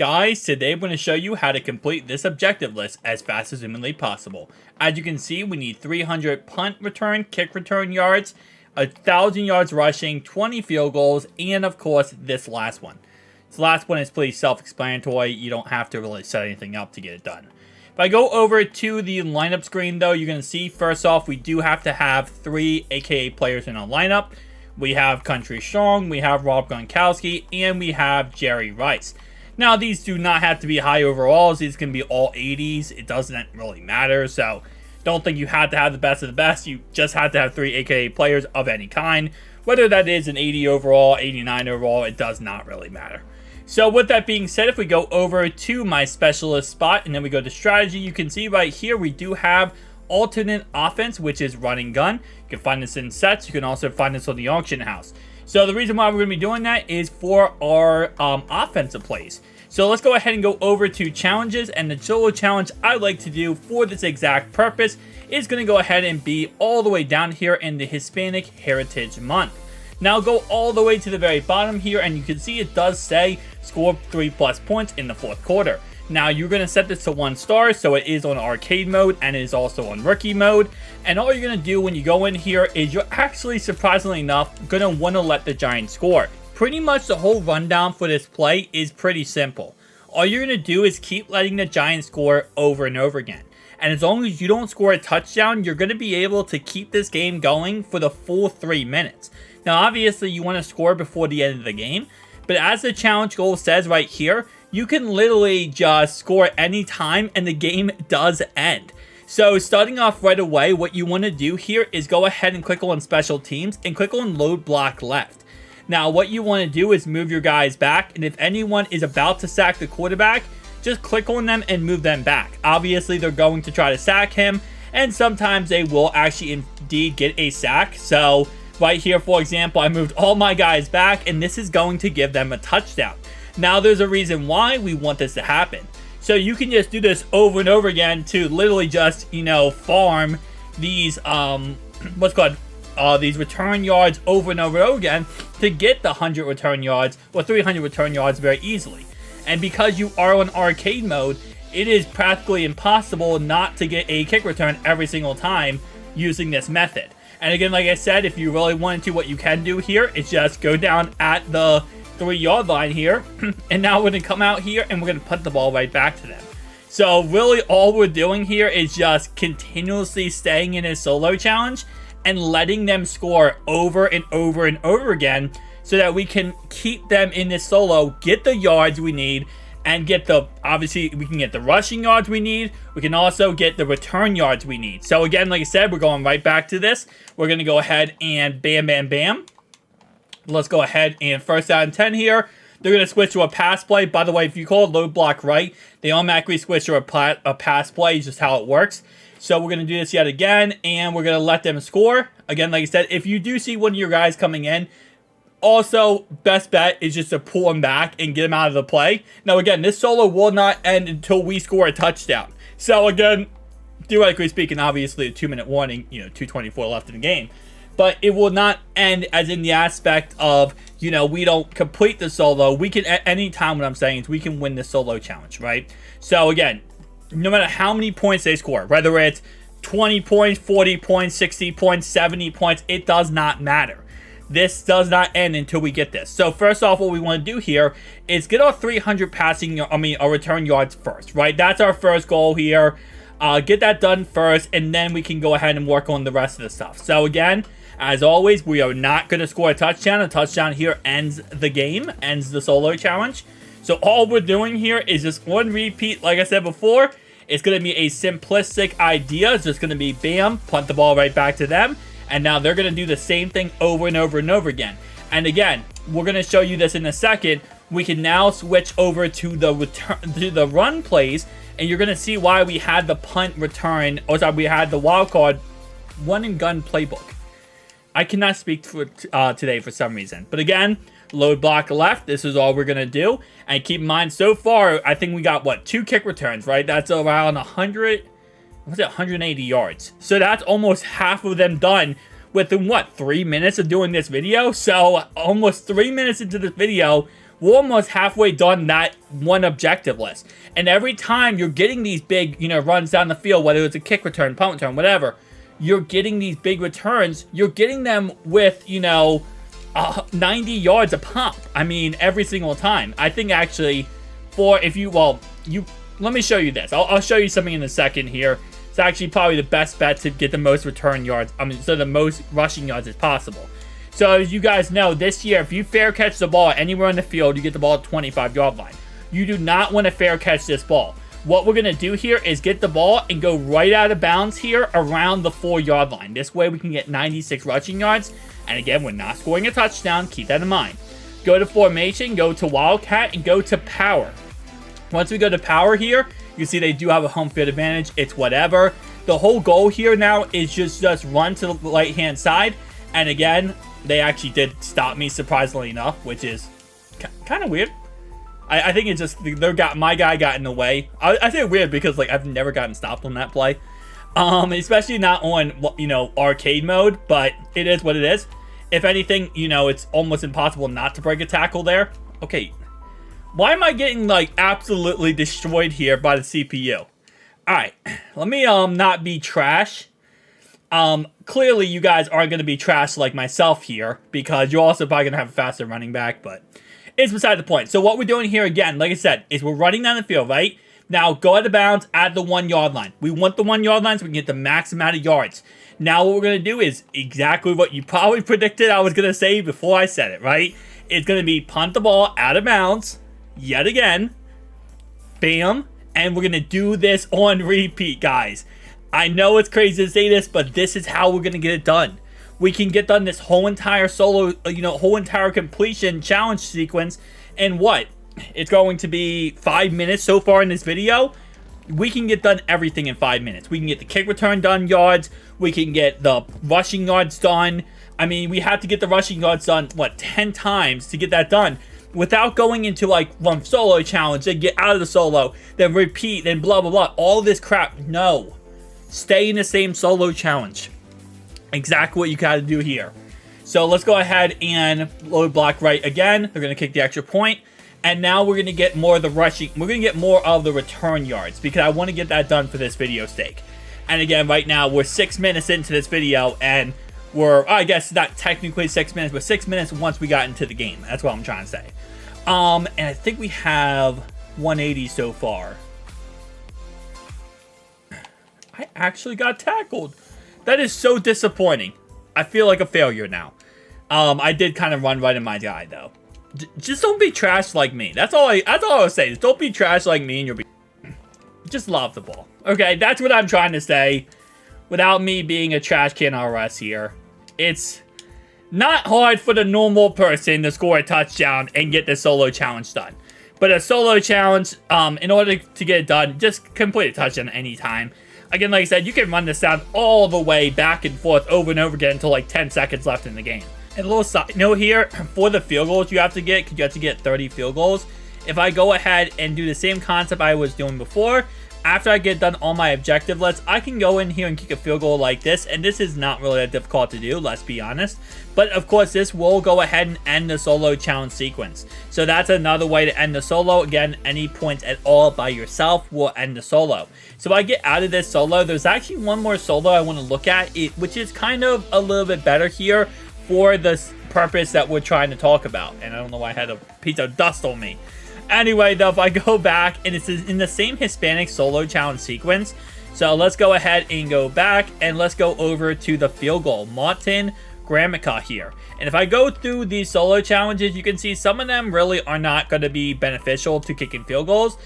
Guys, today I'm going to show you how to complete this objective list as fast as humanly possible. As you can see, we need 300 punt return, kick return yards, 1,000 yards rushing, 20 field goals, and of course, this last one. This last one is pretty self-explanatory. You don't have to really set anything up to get it done. If I go over to the lineup screen, though, you're going to see, first off, we do have to have 3 AKA players in our lineup. We have Country Strong, we have Rob Gronkowski, and we have Jerry Rice. Now, these do not have to be high overalls. These can be all 80s. It doesn't really matter. So, don't think you have to have the best of the best. You just have to have 3 AKA players of any kind. Whether that is an 80 overall, 89 overall, it does not really matter. So, with that being said, if we go over to my specialist spot and then we go to strategy, you can see right here we do have alternate offense, which is running gun. You can find this in sets. You can also find this on the auction house. So the reason why we're going to be doing that is for our offensive plays. So let's go ahead and go over to challenges, and the solo challenge I like to do for this exact purpose is going to go ahead and be all the way down here in the Hispanic Heritage Month. Now go all the way to the very bottom here, and you can see it does say score 3+ points in the 4th quarter. Now, you're going to set this to 1 star, so it is on arcade mode, and it is also on rookie mode. And all you're going to do when you go in here is you're actually, surprisingly enough, going to want to let the Giants score. Pretty much the whole rundown for this play is pretty simple. All you're going to do is keep letting the Giants score over and over again. And as long as you don't score a touchdown, you're going to be able to keep this game going for the full 3 minutes. Now, obviously, you want to score before the end of the game. But as the challenge goal says right here, you can literally just score any time and the game does end. So starting off right away, what you want to do here is go ahead and click on special teams and click on load block left. Now what you want to do is move your guys back, and if anyone is about to sack the quarterback, just click on them and move them back. Obviously they're going to try to sack him, and sometimes they will actually indeed get a sack. So right here, for example, I moved all my guys back, and this is going to give them a touchdown. Now, there's a reason why we want this to happen. So you can just do this over and over again to literally just, farm these, these return yards over and over again to get the 100 return yards or 300 return yards very easily. And because you are on arcade mode, it is practically impossible not to get a kick return every single time using this method. And again, like I said, if you really wanted to, what you can do here is just go down at the 3-yard line here, and now we're going to come out here and we're going to put the ball right back to them. So really all we're doing here is just continuously staying in a solo challenge and letting them score over and over and over again so that we can keep them in this solo, get the yards we need, and get the, obviously we can get the rushing yards we need. We can also get the return yards we need. So again, like I said, we're going right back to this. We're going to go ahead and bam, bam, bam. Let's go ahead and 1st down and 10 here. They're going to switch to a pass play. By the way, if you call it load block right, they automatically switch to a pass play. It's just how it works. So we're going to do this yet again, and we're going to let them score. Again, like I said, if you do see one of your guys coming in, also, best bet is just to pull them back and get them out of the play. Now, again, this solo will not end until we score a touchdown. So, again, theoretically speaking, obviously a 2-minute warning, 2:24 left in the game. But it will not end as in the aspect of, we don't complete the solo. We can, at any time, what I'm saying is we can win the solo challenge, right? So, again, no matter how many points they score, whether it's 20 points, 40 points, 60 points, 70 points, it does not matter. This does not end until we get this. So first off, what we want to do here is get our 300 our return yards first, right? That's our first goal here. Get that done first, and then we can go ahead and work on the rest of the stuff. So again, as always, we are not going to score a touchdown. A touchdown here ends the game, ends the solo challenge. So all we're doing here is just one repeat. Like I said before, it's going to be a simplistic idea. It's just going to be bam, punt the ball right back to them. And now they're going to do the same thing over and over and over again. And again, we're going to show you this in a second. We can now switch over to the run plays, and you're going to see why we had the punt return, we had the wild card run and gun playbook. I cannot speak for today for some reason. But again, load block left. This is all we're going to do. And keep in mind, so far, I think we got, 2 kick returns, right? That's around 180 yards. So that's almost half of them done within, 3 minutes of doing this video? So almost 3 minutes into this video, we're almost halfway done that one objective list. And every time you're getting these big, you know, runs down the field, whether it's a kick return, punt return, whatever, you're getting these big returns. You're getting them with, you know, 90 yards a pop. I mean, every single time. I think actually, let me show you this. I'll show you something in a second here. It's actually probably the best bet to get the most return yards. So the most rushing yards as possible. So as you guys know, this year, if you fair catch the ball anywhere on the field, you get the ball at 25-yard line. You do not want to fair catch this ball. What we're going to do here is get the ball and go right out of bounds here around the 4-yard line. This way we can get 96 rushing yards. And again, we're not scoring a touchdown. Keep that in mind. Go to formation, go to Wildcat, and go to power. Once we go to power here, you see they do have a home field advantage. It's whatever. The whole goal here now is just run to the right-hand side. And again, they actually did stop me, surprisingly enough, which is kind of weird. I think it's just my guy got in the way. I say weird because like I've never gotten stopped on that play, especially not on, you know, arcade mode. But it is what it is. If anything, you know, it's almost impossible not to break a tackle there. Okay, why am I getting like absolutely destroyed here by the CPU? All right, let me not be trash. Clearly you guys aren't going to be trash like myself here because you're also probably going to have a faster running back, but it's beside the point. So what we're doing here again, like I said, is we're running down the field, right? Now go out of bounds at the 1-yard line. We want the 1-yard line so we can get the max amount of yards. Now what we're going to do is exactly what you probably predicted I was going to say before I said it, right? It's going to be punt the ball out of bounds yet again. Bam. And we're going to do this on repeat, guys. I know it's crazy to say this, but this is how we're going to get it done. We can get done this whole entire whole entire completion challenge sequence in what? It's going to be 5 minutes so far in this video. We can get done everything in 5 minutes. We can get the kick return done yards. We can get the rushing yards done. I mean, we have to get the rushing yards done, what, 10 times to get that done without going into like one solo challenge, then get out of the solo, then repeat, then blah, blah, blah. All this crap. No. Stay in the same solo challenge. Exactly what you got to do here. So let's go ahead and load block right again. They're going to kick the extra point. And now we're going to get more of the rushing. We're going to get more of the return yards because I want to get that done for this video sake. And again, right now we're 6 minutes into this video and we're, I guess not technically 6 minutes, but 6 minutes once we got into the game. That's what I'm trying to say. And I think we have 180 so far. I actually got tackled. That is so disappointing. I feel like a failure now. I did kind of run right in my guy though. Just don't be trash like me. That's all I was saying. Just don't be trash like me and you'll be. Just love the ball. Okay, that's what I'm trying to say. Without me being a trash can RS here, it's not hard for the normal person to score a touchdown and get the solo challenge done. But a solo challenge, in order to get it done, just complete a touchdown anytime. Again, like I said, you can run this down all the way back and forth over and over again until like 10 seconds left in the game. And a little side note here, for the field goals you have to get, because you have to get 30 field goals. If I go ahead and do the same concept I was doing before, after I get done all my objective lists, I can go in here and kick a field goal like this. And this is not really that difficult to do, let's be honest. But of course, this will go ahead and end the solo challenge sequence. So that's another way to end the solo. Again, any points at all by yourself will end the solo. So I get out of this solo. There's actually one more solo I want to look at, which is kind of a little bit better here for this purpose that we're trying to talk about. And I don't know why I had a piece of dust on me. Anyway, though, if I go back, and it's in the same Hispanic solo challenge sequence. So let's go ahead and go back, and let's go over to the field goal. Martin Gramica here. And if I go through these solo challenges, you can see some of them really are not going to be beneficial to kicking field goals.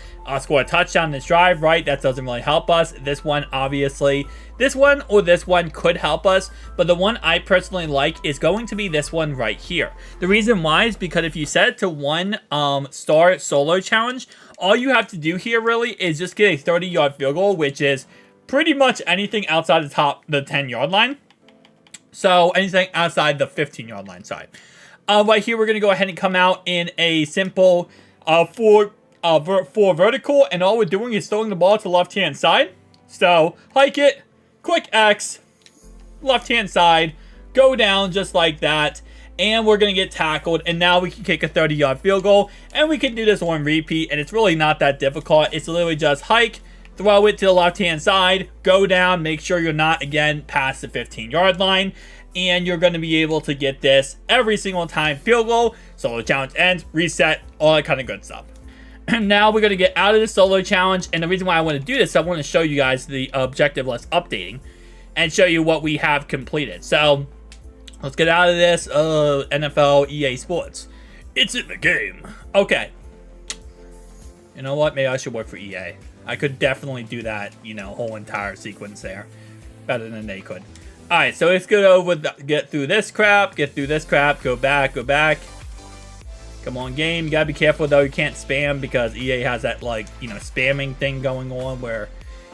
Score a touchdown this drive, right? That doesn't really help us. This one, obviously, this one or this one could help us. But the one I personally like is going to be this one right here. The reason why is because if you set it to one star solo challenge, all you have to do here really is just get a 30-yard field goal, which is pretty much anything outside the 10-yard line. So anything outside the 15-yard line side. Right here, we're going to go ahead and come out in a simple 4 vertical. And all we're doing is throwing the ball to the left-hand side. So hike it, quick X, left-hand side, go down just like that. and we're going to get tackled, and now we can kick a 30-yard field goal, and we can do this on repeat, and it's really not that difficult. It's literally just hike, throw it to the left-hand side, go down, make sure you're not, again, past the 15-yard line, and you're going to be able to get this every single time field goal. Solo challenge ends, reset, all that kind of good stuff. And now we're going to get out of the solo challenge, and the reason why I want to do this, I want to show you guys the objective list updating and show you what we have completed. So let's get out of this NFL EA Sports. It's in the game. Okay. You know what? Maybe I should work for EA. I could definitely do that, you know, whole entire sequence there better than they could. Alright, so let's get through this crap, go back. Come on, game. You gotta be careful, though. You can't spam because EA has that, like, you know, spamming thing going on where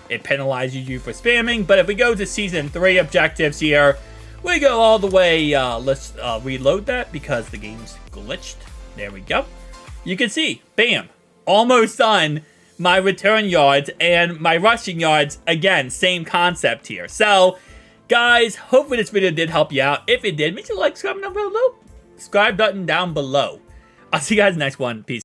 it penalizes you for spamming. But if we go to Season 3 objectives here, we go all the way. Let's reload that because the game's glitched. There we go. You can see, bam, almost done. My return yards and my rushing yards, again, same concept here. So, guys, hopefully this video did help you out. If it did, make sure to like, subscribe down below. Subscribe button down below. I'll see you guys in the next one. Peace.